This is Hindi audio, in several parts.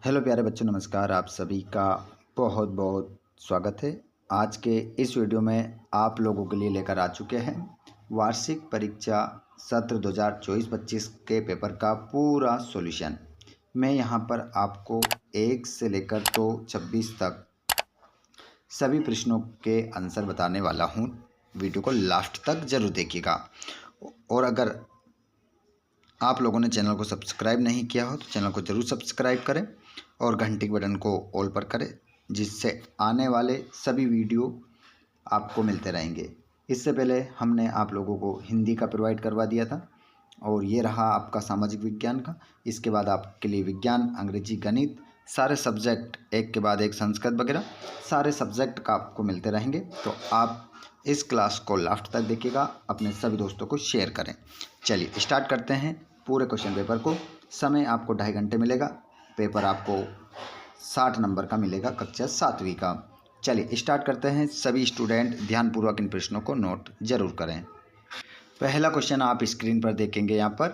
हेलो प्यारे बच्चों, नमस्कार। आप सभी का बहुत बहुत स्वागत है। आज के इस वीडियो में आप लोगों के लिए लेकर आ चुके हैं वार्षिक परीक्षा सत्र 2024-25 के पेपर का पूरा सॉल्यूशन। मैं यहां पर आपको 1 से लेकर तो 26 तक सभी प्रश्नों के आंसर बताने वाला हूं। वीडियो को लास्ट तक ज़रूर देखिएगा। और अगर आप लोगों ने चैनल को सब्सक्राइब नहीं किया हो तो चैनल को ज़रूर सब्सक्राइब करें और घंटी के बटन को ऑल पर करें, जिससे आने वाले सभी वीडियो आपको मिलते रहेंगे। इससे पहले हमने आप लोगों को हिंदी का प्रोवाइड करवा दिया था और ये रहा आपका सामाजिक विज्ञान का। इसके बाद आपके लिए विज्ञान, अंग्रेजी, गणित, सारे सब्जेक्ट एक के बाद एक, संस्कृत वगैरह सारे सब्जेक्ट का आपको मिलते रहेंगे। तो आप इस क्लास को लास्ट तक देखिएगा, अपने सभी दोस्तों को शेयर करें। चलिए स्टार्ट करते हैं पूरे क्वेश्चन पेपर को। समय आपको 2.5 घंटे मिलेगा। पेपर आपको 60 नंबर का मिलेगा, कक्षा 7वीं का। चलिए स्टार्ट करते हैं। सभी स्टूडेंट ध्यानपूर्वक इन प्रश्नों को नोट जरूर करें। पहला क्वेश्चन आप स्क्रीन पर देखेंगे। यहाँ पर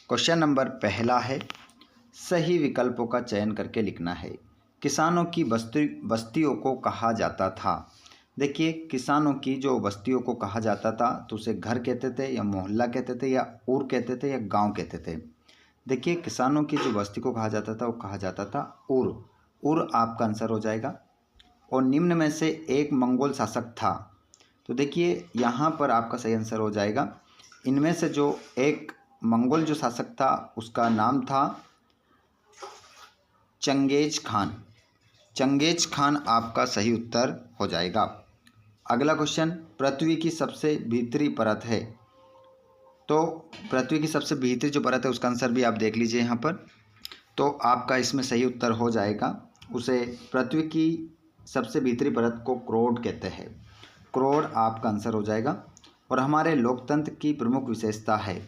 क्वेश्चन नंबर पहला है, सही विकल्पों का चयन करके लिखना है। किसानों की बस्तियों को कहा जाता था। देखिए, किसानों की जो बस्तियों को कहा जाता था तो उसे घर कहते थे या मोहल्ला कहते थे या ऊर कहते थे या गांव कहते थे। देखिए, किसानों की जो बस्ती को कहा जाता था वो कहा जाता था ऊर। ऊर आपका आंसर हो जाएगा। और निम्न में से एक मंगोल शासक था। तो देखिए यहाँ पर आपका सही आंसर हो जाएगा। इनमें से जो एक मंगोल जो शासक था उसका नाम था चंगेज खान। चंगेज खान आपका सही उत्तर हो जाएगा। अगला क्वेश्चन, पृथ्वी की सबसे भीतरी परत है। तो पृथ्वी की सबसे भीतरी जो परत है उसका आंसर भी आप देख लीजिए यहाँ पर। तो आपका इसमें सही उत्तर हो जाएगा। उसे पृथ्वी की सबसे भीतरी परत को क्रोड कहते हैं। क्रोड आपका आंसर हो जाएगा। और हमारे लोकतंत्र की प्रमुख विशेषता है,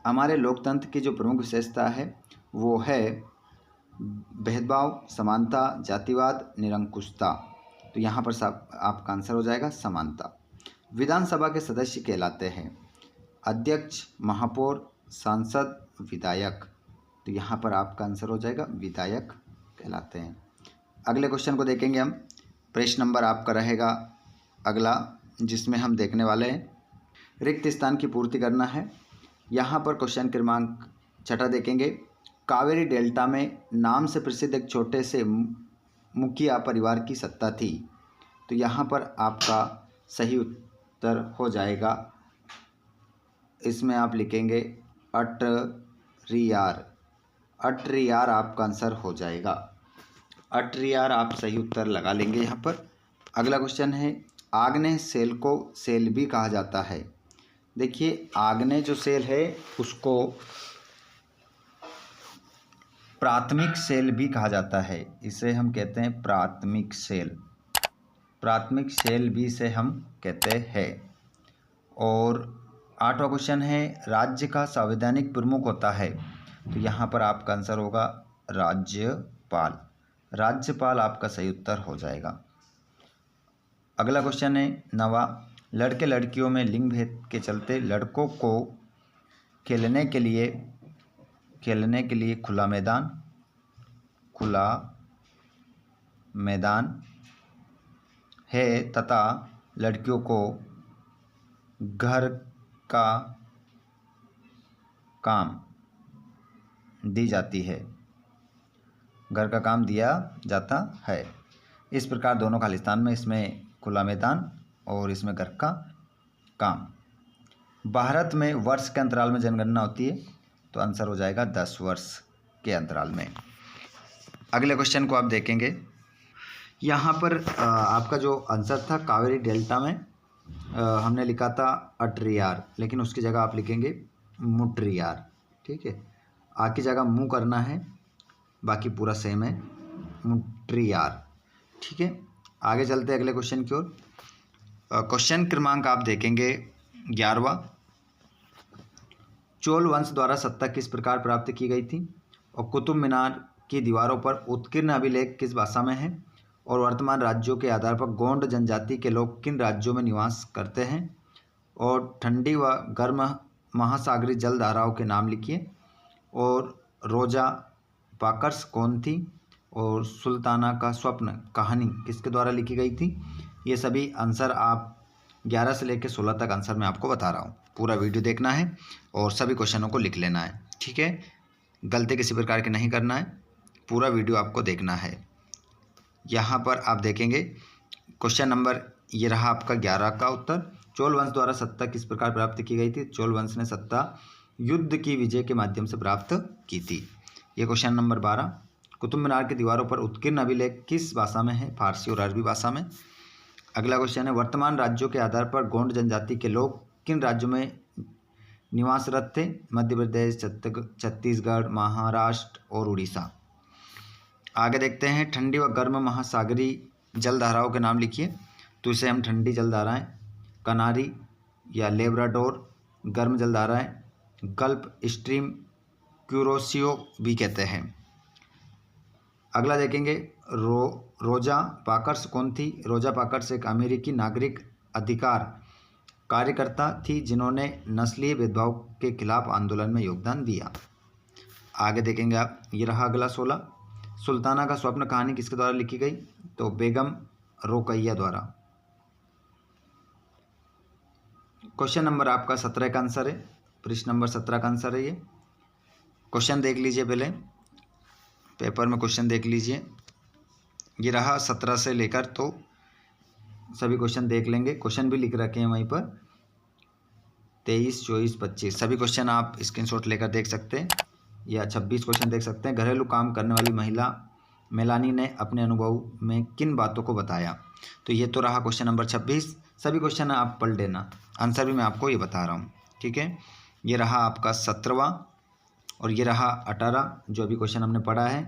हमारे लोकतंत्र की जो प्रमुख विशेषता है वो है भेदभाव, समानता, जातिवाद, निरंकुशता। तो यहाँ पर सब आपका आंसर हो जाएगा समानता। विधानसभा के सदस्य कहलाते हैं अध्यक्ष, महापौर, सांसद, विधायक। तो यहाँ पर आपका आंसर हो जाएगा विधायक कहलाते हैं। अगले क्वेश्चन को देखेंगे हम। प्रश्न नंबर आपका रहेगा अगला, जिसमें हम देखने वाले हैं रिक्त स्थान की पूर्ति करना है। यहाँ पर क्वेश्चन क्रमांक 6 देखेंगे। कावेरी डेल्टा में नाम से प्रसिद्ध एक छोटे से मुखिया परिवार की सत्ता थी। तो यहाँ पर आपका सही उत्तर हो जाएगा। इसमें आप लिखेंगे अट्रियार। अट्रियार आपका आंसर हो जाएगा। अट्रियार आप सही उत्तर लगा लेंगे यहाँ पर। अगला क्वेश्चन है, आग्नेय सेल को सेल भी कहा जाता है। देखिए, आग्नेय जो सेल है उसको प्राथमिक सेल भी कहा जाता है। इसे हम कहते हैं प्राथमिक सेल। प्राथमिक सेल भी इसे हम कहते हैं। और 8वां क्वेश्चन है, राज्य का संवैधानिक प्रमुख होता है। तो यहाँ पर आपका आंसर होगा राज्यपाल। राज्यपाल आपका सही उत्तर हो जाएगा। अगला क्वेश्चन है 9वां, लड़के लड़कियों में लिंग भेद के चलते लड़कों को खेलने के लिए खुला मैदान है तथा लड़कियों को घर का काम दी जाती है, घर का काम दिया जाता है। इस प्रकार दोनों खालिस्तान में इसमें खुला मैदान और इसमें घर का काम। भारत में वर्ष के अंतराल में जनगणना होती है। तो आंसर हो जाएगा 10 वर्ष के अंतराल में। अगले क्वेश्चन को आप देखेंगे। यहाँ पर आपका जो आंसर था कावेरी डेल्टा में हमने लिखा था अट्रियार, लेकिन उसकी जगह आप लिखेंगे मुट्रियार। ठीक है, आ की जगह मुँह करना है, बाकी पूरा सेम है, मुट्रियार। ठीक है, आगे चलते हैं अगले क्वेश्चन की ओर। क्वेश्चन क्रमांक आप देखेंगे 11वां, चोल वंश द्वारा सत्ता किस प्रकार प्राप्त की गई थी और कुतुब मीनार की दीवारों पर उत्कीर्ण अभिलेख किस भाषा में है और वर्तमान राज्यों के आधार पर गोंड जनजाति के लोग किन राज्यों में निवास करते हैं और ठंडी व गर्म महासागरीय जल धाराओं के नाम लिखिए और रोजा पाकर्स कौन थी और सुल्ताना का स्वप्न कहानी किसके द्वारा लिखी गई थी। ये सभी आंसर आप 11 से लेकर 16 तक आंसर मैं आपको बता रहा हूँ। पूरा वीडियो देखना है और सभी क्वेश्चनों को लिख लेना है, ठीक है। गलती किसी प्रकार की नहीं करना है, पूरा वीडियो आपको देखना है। यहाँ पर आप देखेंगे क्वेश्चन नंबर, ये रहा आपका 11 का उत्तर। चोल वंश द्वारा सत्ता किस प्रकार प्राप्त की गई थी। चोल वंश ने सत्ता युद्ध की विजय के माध्यम से प्राप्त की थी। ये क्वेश्चन नंबर 12। कुतुब मीनार की दीवारों पर उत्कीर्ण अभिलेख किस भाषा में है। फारसी और अरबी भाषा में। अगला क्वेश्चन है, वर्तमान राज्यों के आधार पर गोंड जनजाति के लोग किन राज्यों में निवासरत थे। मध्य प्रदेश, छत्तीसगढ़, महाराष्ट्र और उड़ीसा। आगे देखते हैं, ठंडी व गर्म महासागरीय जल धाराओं के नाम लिखिए। तो इसे हम ठंडी जल धाराएं कनारी या लेब्राडोर, गर्म जल धाराएं गल्फ स्ट्रीम, क्यूरोसियो भी कहते हैं। अगला देखेंगे, रोजा पार्कर्स कौन थी। रोजा पार्कर्स एक अमेरिकी नागरिक अधिकार कार्यकर्ता थी जिन्होंने नस्लीय भेदभाव के खिलाफ आंदोलन में योगदान दिया। आगे देखेंगे आप, ये रहा अगला 16। सुल्ताना का स्वप्न कहानी किसके द्वारा लिखी गई। तो बेगम रोकैया द्वारा। क्वेश्चन नंबर आपका 17 का आंसर है, पृष्ठ नंबर 17 का आंसर है ये। क्वेश्चन देख लीजिए, पहले पेपर में क्वेश्चन देख लीजिए। ये रहा 17 से लेकर, तो सभी क्वेश्चन देख लेंगे। क्वेश्चन भी लिख रखे हैं वहीं पर, 23, 24, 25 सभी क्वेश्चन आप स्क्रीनशॉट लेकर देख सकते हैं, या 26 क्वेश्चन देख सकते हैं। घरेलू काम करने वाली महिला मेलानी ने अपने अनुभव में किन बातों को बताया। तो ये तो रहा क्वेश्चन नंबर 26। सभी क्वेश्चन आप पढ़ लेना, आंसर भी मैं आपको ये बता रहा हूँ, ठीक है। ये रहा आपका 17वां और ये रहा 18 जो अभी क्वेश्चन हमने पढ़ा है।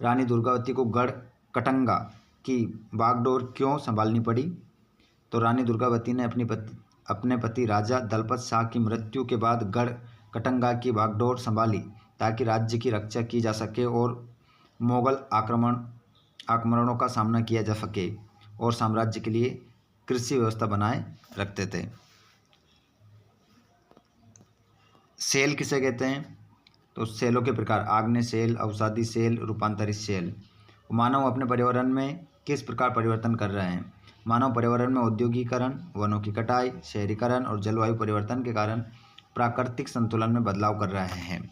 रानी दुर्गावती को गढ़ कटंगा की बागडोर क्यों संभालनी पड़ी। तो रानी दुर्गावती ने अपने पति राजा दलपत शाह की मृत्यु के बाद गढ़ कटंगा की बागडोर संभाली ताकि राज्य की रक्षा की जा सके और मुगल आक्रमणों का सामना किया जा सके, और साम्राज्य के लिए कृषि व्यवस्था बनाए रखते थे। सेल किसे कहते हैं। तो सेलों के प्रकार, आग्नेय सेल, अवसादी सेल, रूपांतरित सेल। मानव अपने पर्यावरण में किस प्रकार परिवर्तन कर रहे हैं। मानव पर्यावरण में औद्योगिकरण, वनों की कटाई, शहरीकरण और जलवायु परिवर्तन के कारण प्राकृतिक संतुलन में बदलाव कर रहे हैं।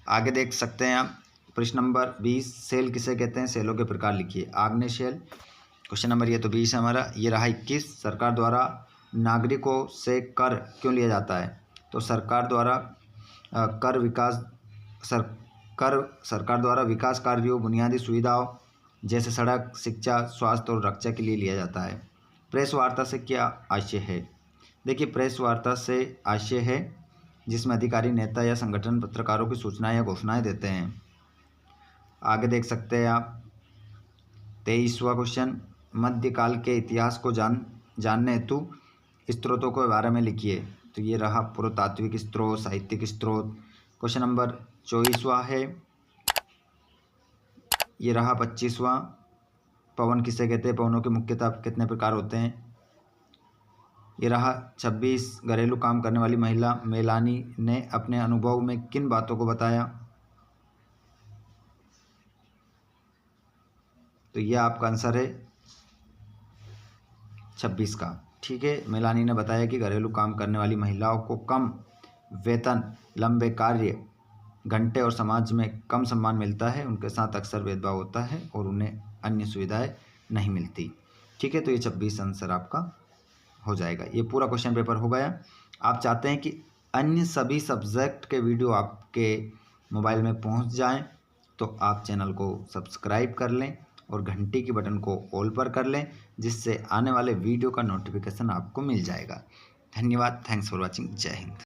आगे देख सकते हैं आप, प्रश्न नंबर 20। सेल किसे कहते हैं। सेलों के प्रकार लिखिए। आग्नेय सेल, क्वेश्चन नंबर ये तो 20 है हमारा। ये रहा 21। सरकार द्वारा नागरिकों से कर क्यों लिया जाता है। तो सरकार द्वारा सरकार द्वारा विकास कार्यों, बुनियादी सुविधाओं जैसे सड़क, शिक्षा, स्वास्थ्य और रक्षा के लिए लिया जाता है। प्रेस वार्ता से क्या आशय है। देखिए, प्रेस वार्ता से आशय है जिसमें अधिकारी, नेता या संगठन पत्रकारों की सूचनाएं या घोषणाएं देते हैं। आगे देख सकते हैं आप 23वां क्वेश्चन, मध्यकाल के इतिहास को जानने हेतु स्त्रोतों के बारे में लिखिए। तो ये रहा पुरातात्विक स्त्रोत, साहित्यिक स्त्रोत। क्वेश्चन नंबर 24वां है, ये रहा 25वां। पवन किसे कहते हैं। पवनों के मुख्यतः कितने प्रकार होते हैं। ये रहा 26। घरेलू काम करने वाली महिला मेलानी ने अपने अनुभव में किन बातों को बताया। तो यह आपका आंसर है 26 का, ठीक है। मेलानी ने बताया कि घरेलू काम करने वाली महिलाओं को कम वेतन, लंबे कार्य घंटे और समाज में कम सम्मान मिलता है। उनके साथ अक्सर भेदभाव होता है और उन्हें अन्य सुविधाएं नहीं मिलती, ठीक है। तो ये 26 आंसर आपका हो जाएगा। ये पूरा क्वेश्चन पेपर हो गया। आप चाहते हैं कि अन्य सभी सब्जेक्ट के वीडियो आपके मोबाइल में पहुंच जाएं, तो आप चैनल को सब्सक्राइब कर लें और घंटी के बटन को ऑल पर कर लें, जिससे आने वाले वीडियो का नोटिफिकेशन आपको मिल जाएगा। धन्यवाद। Thanks for watching. जय हिंद।